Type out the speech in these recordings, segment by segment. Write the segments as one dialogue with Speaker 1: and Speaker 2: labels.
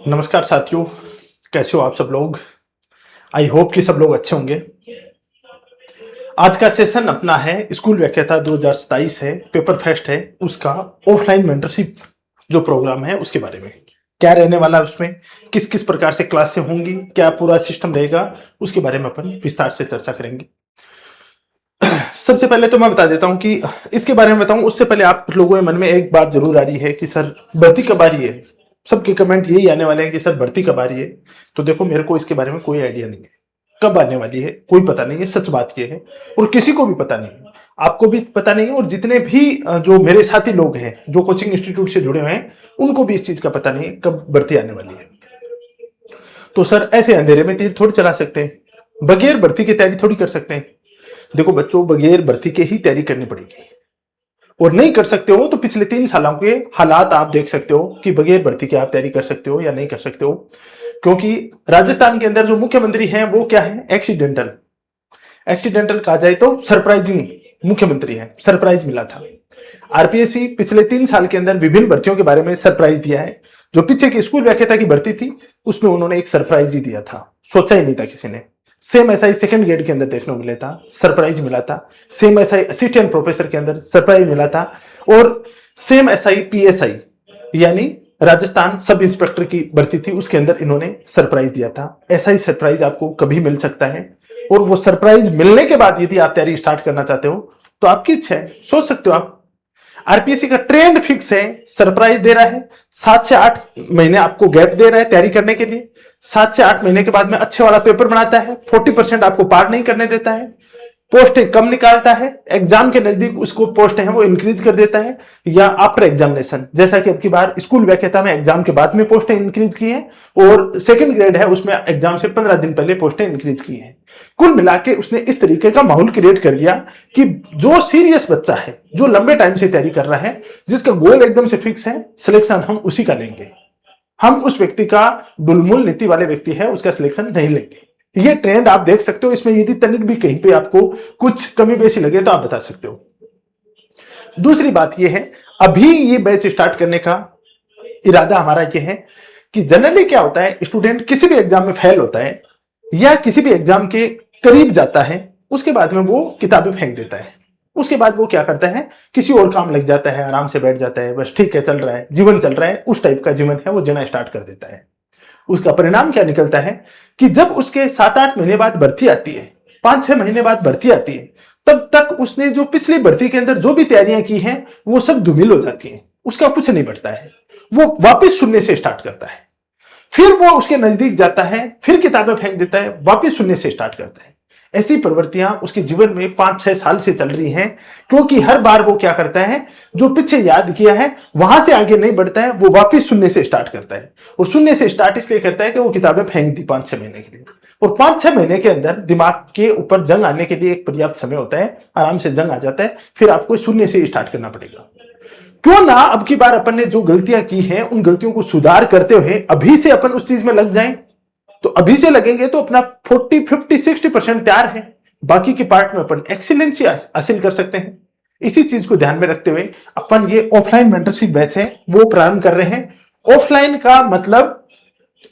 Speaker 1: नमस्कार साथियों, कैसे हो आप सब लोग। आई होप कि सब लोग अच्छे होंगे। आज का सेशन अपना है स्कूल व्याख्याता 2027 है, पेपर फेस्ट है, उसका ऑफलाइन मेंटरशिप जो प्रोग्राम है उसके बारे में क्या रहने वाला है, उसमें किस किस प्रकार से क्लासें होंगी, क्या पूरा सिस्टम रहेगा, उसके बारे में अपन विस्तार से चर्चा करेंगे। सबसे पहले तो मैं बता देता हूं कि इसके बारे में बताऊं उससे पहले आप लोगों के मन में एक बात जरूर आ रही है कि सर भर्ती कब आ रही है। सबके कमेंट यही आने वाले हैं कि सर भर्ती कब आ रही है। तो देखो, मेरे को इसके बारे में कोई आइडिया नहीं है, कब आने वाली है कोई पता नहीं है, सच बात यह है। और किसी को भी पता नहीं है, आपको भी पता नहीं है, और जितने भी जो मेरे साथी लोग हैं जो कोचिंग इंस्टीट्यूट से जुड़े हुए हैं उनको भी इस चीज का पता नहीं है कब भर्ती आने वाली है। तो सर ऐसे अंधेरे में तीर थोड़ी चला सकते हैं, बगैर भर्ती की तैयारी थोड़ी कर सकते हैं। देखो बच्चों, बगैर भर्ती के ही तैयारी करनी पड़ेगी, और नहीं कर सकते हो तो पिछले 3 सालों के हालात आप देख सकते हो कि बगैर भर्ती के आप तैयारी कर सकते हो या नहीं कर सकते हो। क्योंकि राजस्थान के अंदर जो मुख्यमंत्री हैं वो क्या है, एक्सीडेंटल। एक्सीडेंटल कहा जाए तो सरप्राइजिंग मुख्यमंत्री है, सरप्राइज मिला था। आरपीएससी पिछले 3 साल के अंदर विभिन्न भर्तियों के बारे में सरप्राइज दिया है। जो पीछे की स्कूल व्याख्याता की भर्ती थी उसमें उन्होंने एक सरप्राइज ही दिया था, सोचा ही नहीं था किसी ने। सेम ऐसा ही सेकंड ग्रेड के अंदर देखने को मिला था, सरप्राइज मिला था। सेम ऐसा ही असिस्टेंट प्रोफेसर के अंदर सरप्राइज मिला था। और सेम ऐसा ही पीएसआई यानी राजस्थान सब इंस्पेक्टर की भर्ती थी, उसके अंदर इन्होंने सरप्राइज दिया था। ऐसा ही सरप्राइज आपको कभी मिल सकता है, और वो सरप्राइज मिलने के बाद यदि आप तैयारी स्टार्ट करना चाहते हो तो आपकी इच्छा है, सोच सकते हो आप। आरपीएससी का ट्रेंड फिक्स है, सरप्राइज दे रहा है, 7 से 8 महीने आपको गैप दे रहा है तैयारी करने के लिए। 7 से 8 महीने के बाद में अच्छे वाला पेपर बनाता है, 40% आपको पार नहीं करने देता है, पोस्टें कम निकालता है, एग्जाम के नजदीक उसको पोस्टें हैं वो इंक्रीज कर देता है, या आफ्टर एग्जामिनेशन, जैसा कि अब की बार स्कूल व्याख्याता में एग्जाम के बाद में पोस्टें इंक्रीज की हैं, और सेकंड ग्रेड है उसमें एग्जाम से 15 दिन पहले पोस्टें इंक्रीज की हैं। कुल मिला के उसने इस तरीके का माहौल क्रिएट कर दिया कि जो सीरियस बच्चा है, जो लंबे टाइम से तैयारी कर रहा है, जिसका गोल एकदम से फिक्स है, सिलेक्शन हम उसी का लेंगे। हम उस व्यक्ति का डुलमुल नीति वाले व्यक्ति है उसका सिलेक्शन नहीं लेंगे। ये ट्रेंड आप देख सकते हो। इसमें यदि तनिक भी कहीं पे आपको कुछ कमी बेसी लगे तो आप बता सकते हो। दूसरी बात यह है, अभी ये बैच स्टार्ट करने का इरादा हमारा यह है कि जनरली क्या होता है, स्टूडेंट किसी भी एग्जाम में फेल होता है या किसी भी एग्जाम के करीब जाता है, उसके बाद में वो किताबें फेंक देता है। उसके बाद वो क्या करता है, किसी और काम लग जाता है, आराम से बैठ जाता है, बस ठीक है चल रहा है, जीवन चल रहा है, उस टाइप का जीवन है वो जीना स्टार्ट कर देता है। उसका परिणाम क्या निकलता है कि जब उसके 7-8 महीने बाद भर्ती आती है, 5-6 महीने बाद भर्ती आती है, तब तक उसने जो पिछली भर्ती के अंदर जो भी तैयारियां की हैं वो सब धूमिल हो जाती हैं, उसका कुछ नहीं बढ़ता है। वो वापस शून्य से स्टार्ट करता है, फिर वो उसके नजदीक जाता है, फिर किताबें फेंक देता है, वापस शून्य से स्टार्ट करता है। ऐसी प्रवृत्तियां उसके जीवन में 5-6 साल से चल रही हैं, क्योंकि हर बार वो क्या करता है, जो पीछे याद किया है वहां से आगे नहीं बढ़ता है, वो वापस शून्य से स्टार्ट करता है। और शून्य से स्टार्ट इसलिए करता है कि वो किताबें फेंक दी 5-6 महीने के लिए, और 5-6 महीने के अंदर दिमाग के ऊपर जंग आने के लिए एक पर्याप्त समय होता है, आराम से जंग आ जाता है, फिर आपको शून्य से स्टार्ट करना पड़ेगा। क्यों ना अब की बार अपन ने जो गलतियां की हैं उन गलतियों को सुधार करते हुए अभी से अपन उस चीज में लग जाएं। तो अभी से लगेंगे तो अपना 40-50-60% तैयार है, बाकी के पार्ट में अपन एक्सीलेंसी हासिल कर सकते हैं। इसी चीज को ध्यान में रखते हुए अपन ये ऑफलाइन मेंटरशिप बैच है वो प्रारंभ कर रहे हैं। ऑफलाइन का मतलब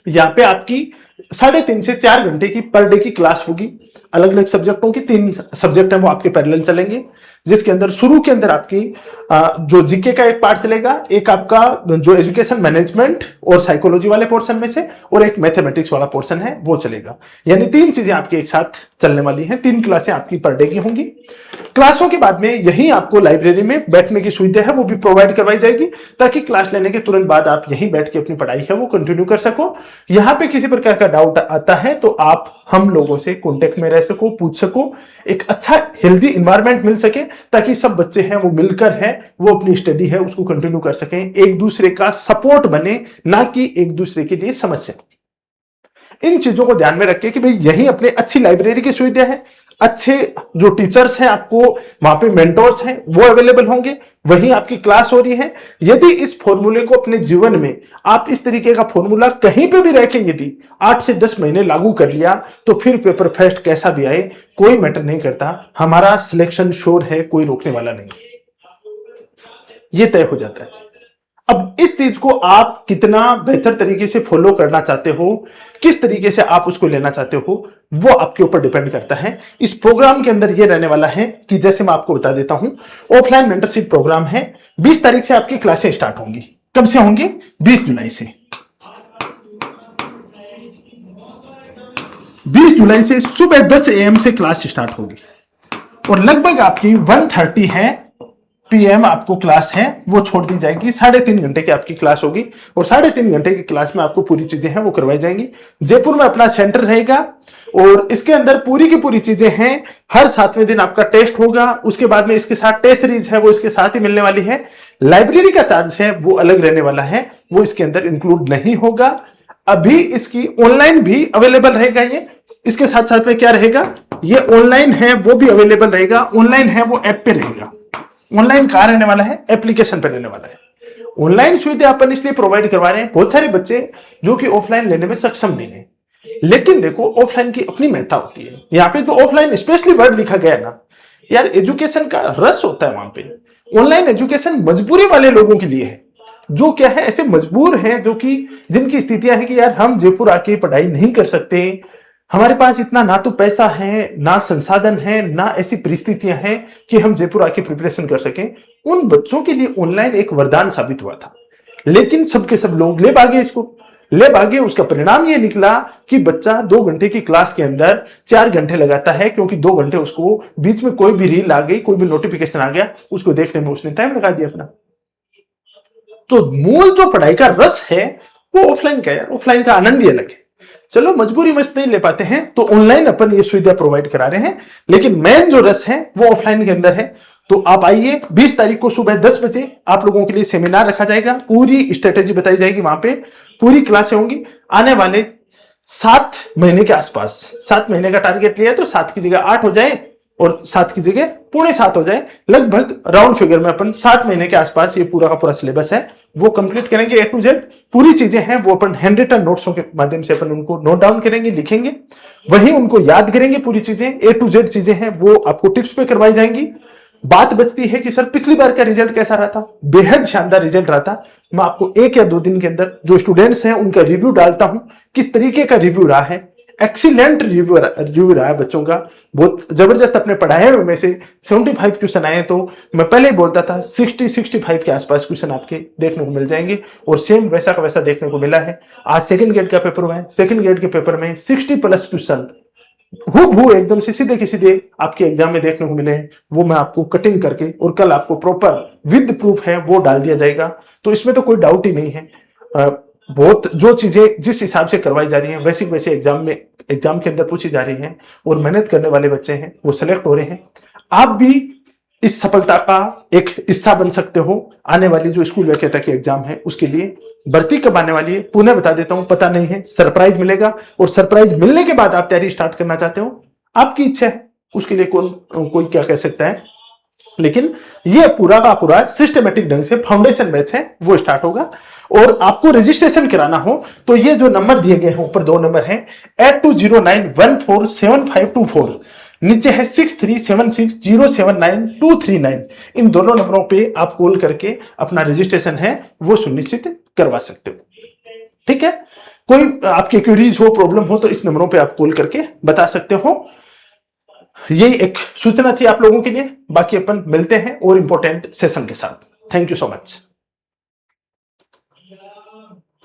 Speaker 1: यहाँ पे आपकी 3.5 से 4 घंटे की पर डे की क्लास होगी। अलग अलग सब्जेक्टों की 3 सब्जेक्ट है वो आपके पैरेलल चलेंगे, जिसके अंदर शुरू के अंदर आपकी जो जीके का एक पार्ट चलेगा, एक आपका जो एजुकेशन मैनेजमेंट और साइकोलॉजी वाले पोर्शन में से, और एक मैथमेटिक्स वाला पोर्शन है वो चलेगा। यानी 3 चीजें आपकी एक साथ चलने वाली हैं। 3 क्लासें आपकी पर डे की होंगी। क्लासों के बाद में यही आपको लाइब्रेरी में बैठने की सुविधा है वो भी प्रोवाइड करवाई जाएगी, ताकि क्लास लेने के तुरंत बाद आप यहीं बैठ के अपनी पढ़ाई है वो कंटिन्यू कर सको। यहां पे किसी प्रकार का डाउट आता है तो आप हम लोगों से कांटेक्ट में रह सको, पूछ सको, एक अच्छा हेल्दी इन्वायरमेंट मिल सके, ताकि सब बच्चे हैं वो मिलकर है वो अपनी स्टडी है उसको कंटिन्यू कर सकें, एक दूसरे का सपोर्ट बने, ना कि एक दूसरे के लिए समस्या। इन चीजों को ध्यान में रखें कि भाई यही अपने अच्छी लाइब्रेरी की सुविधा है, अच्छे जो टीचर्स हैं आपको वहां पे मेंटोर्स हैं वो अवेलेबल होंगे, वहीं आपकी क्लास हो रही है। यदि इस फॉर्मूले को अपने जीवन में आप इस तरीके का फॉर्मूला कहीं पे भी रह के यदि 8 से 10 महीने लागू कर लिया तो फिर पेपर फेस्ट कैसा भी आए कोई मैटर नहीं करता, हमारा सिलेक्शन श्योर है, कोई रोकने वाला नहीं, ये तय हो जाता है। अब इस चीज को आप कितना बेहतर तरीके से फॉलो करना चाहते हो, किस तरीके से आप उसको लेना चाहते हो, वो आपके ऊपर डिपेंड करता है। इस प्रोग्राम के अंदर ये रहने वाला है कि जैसे मैं आपको बता देता हूं, ऑफलाइन मेंटरशिप प्रोग्राम है। 20 तारीख से आपकी क्लासें स्टार्ट होंगी। कब से होंगी? 20 जुलाई से। 20 जुलाई से सुबह 10 AM से क्लास स्टार्ट होगी और लगभग आपकी 1:30 है PM आपको क्लास है वो छोड़ दी जाएगी। 3.5 घंटे की आपकी क्लास होगी और 3.5 घंटे की क्लास में आपको पूरी चीजें हैं वो करवाई जाएंगी। जयपुर में अपना सेंटर रहेगा और इसके अंदर पूरी की पूरी चीजें हैं। हर 7वें दिन आपका टेस्ट होगा, उसके बाद में इसके साथ टेस्ट सीरीज है वो इसके साथ ही मिलने वाली है। लाइब्रेरी का चार्ज है वो अलग रहने वाला है, वो इसके अंदर इंक्लूड नहीं होगा। अभी इसकी ऑनलाइन भी अवेलेबल रहेगा। ये इसके साथ साथ में क्या रहेगा, ये ऑनलाइन है वो भी अवेलेबल रहेगा। ऑनलाइन है वो ऐप पे रहेगा। ऑनलाइन कहां रहने वाला है? एप्लीकेशन पे रहने वाला है। ऑनलाइन सुविधा अपन इसलिए प्रोवाइड करवा रहे हैं, बहुत सारे बच्चे जो कि ऑफलाइन लेने में सक्षम नहीं है, लेकिन देखो ऑफलाइन की अपनी महत्ता होती है। यहाँ पे जो ऑफलाइन स्पेशली वर्ड लिखा गया है ना यार, एजुकेशन का रस होता है वहां पे। ऑनलाइन एजुकेशन मजबूरी वाले लोगों के लिए है, जो क्या है ऐसे मजबूर हैं, जो कि जिनकी स्थितियां हैं कि यार हम जयपुर आके पढ़ाई नहीं कर सकते, हमारे पास इतना ना तो पैसा है, ना संसाधन है, ना ऐसी परिस्थितियां हैं कि हम जयपुर आके प्रिपरेशन कर सकें। उन बच्चों के लिए ऑनलाइन एक वरदान साबित हुआ था, लेकिन सबके सब लोग ले भागे इसको, ले भागे। उसका परिणाम ये निकला कि बच्चा 2 घंटे की क्लास के अंदर 4 घंटे लगाता है, क्योंकि 2 घंटे उसको बीच में कोई भी रील आ गई, कोई भी नोटिफिकेशन आ गया, उसको देखने में उसने टाइम लगा दिया अपना। तो मूल जो पढ़ाई का रस है वो ऑफलाइन का है, ऑफलाइन का आनंद ही अलग है। चलो मजबूरी में नहीं ले पाते हैं तो ऑनलाइन अपन ये सुविधा प्रोवाइड करा रहे हैं, लेकिन मेन जो रस है वो ऑफलाइन के अंदर है। तो आप आइए, 20 तारीख को सुबह 10 बजे आप लोगों के लिए सेमिनार रखा जाएगा, पूरी स्ट्रेटेजी बताई जाएगी, वहां पे पूरी क्लासें होंगी। आने वाले 7 महीने के आसपास, 7 महीने का टारगेट लिया तो 7 की जगह 8 हो जाए और 7 की जगह 6.25 हो जाए, लगभग राउंड फिगर में अपन 7 महीने के आसपास ये पूरा का पूरा सिलेबस है वो कंप्लीट करेंगे। A to Z पूरी चीजें हैं वो अपन हैंड रिटन नोट्सों के माध्यम से अपन उनको नोट डाउन करेंगे, लिखेंगे, वहीं उनको याद करेंगे। पूरी चीजें A to Z चीजें हैं वो आपको टिप्स पे करवाई जाएंगी। बात बचती है कि सर पिछली बार का रिजल्ट कैसा रहा था? बेहद शानदार रिजल्ट रहा था। मैं आपको 1 या 2 दिन के अंदर जो स्टूडेंट्स हैं उनका रिव्यू डालता हूं, किस तरीके का रिव्यू रहा है। एक्सीलेंट रिव्यू रहा है बच्चों का, बहुत जबरदस्त। अपने पढ़ाए में से 75 क्वेश्चन आए, तो मैं पहले ही बोलता था 60-65 के आसपास क्वेश्चन आपके देखने को मिल जाएंगे और सेम वैसा का वैसा देखने को मिला है। आज सेकंड ग्रेड का पेपर हुआ है, सेकंड ग्रेड के पेपर में 60+ क्वेश्चन हूबहू एकदम से सीधे के सीधे आपके एग्जाम में देखने को मिले हैं। वो मैं आपको कटिंग करके और कल आपको प्रॉपर विद प्रूफ है वो डाल दिया जाएगा, तो इसमें तो कोई डाउट ही नहीं है। बहुत जो चीजें जिस हिसाब से करवाई जा रही हैं वैसे वैसे एग्जाम के अंदर पूछी जा रही हैं और मेहनत करने वाले बच्चे हैं वो सेलेक्ट हो रहे हैं। आप भी इस सफलता का एक हिस्सा बन सकते हो। आने वाली जो स्कूल योग्यता की एग्जाम है उसके लिए भर्ती कब आने वाली है पुनः बता देता हूं, पता नहीं है, सरप्राइज मिलेगा और सरप्राइज मिलने के बाद आप तैयारी स्टार्ट करना चाहते हो, आपकी इच्छा है, उसके लिए कोई क्या कह सकता है। लेकिन ये पूरा का पूरा सिस्टमेटिक ढंग से फाउंडेशन बैच है वो स्टार्ट होगा। और आपको रजिस्ट्रेशन कराना हो तो ये जो नंबर दिए गए हैं ऊपर 2 नंबर हैं 8209147524, नीचे है 6376079239। इन दोनों नंबरों पे आप कॉल करके अपना रजिस्ट्रेशन है वो सुनिश्चित करवा सकते हो। ठीक है, कोई आपकी क्वेरीज हो, प्रॉब्लम हो तो इस नंबरों पे आप कॉल करके बता सकते हो। यही एक सूचना थी आप लोगों के लिए। बाकी अपन मिलते हैं और इंपॉर्टेंट सेशन के साथ। Thank you so much.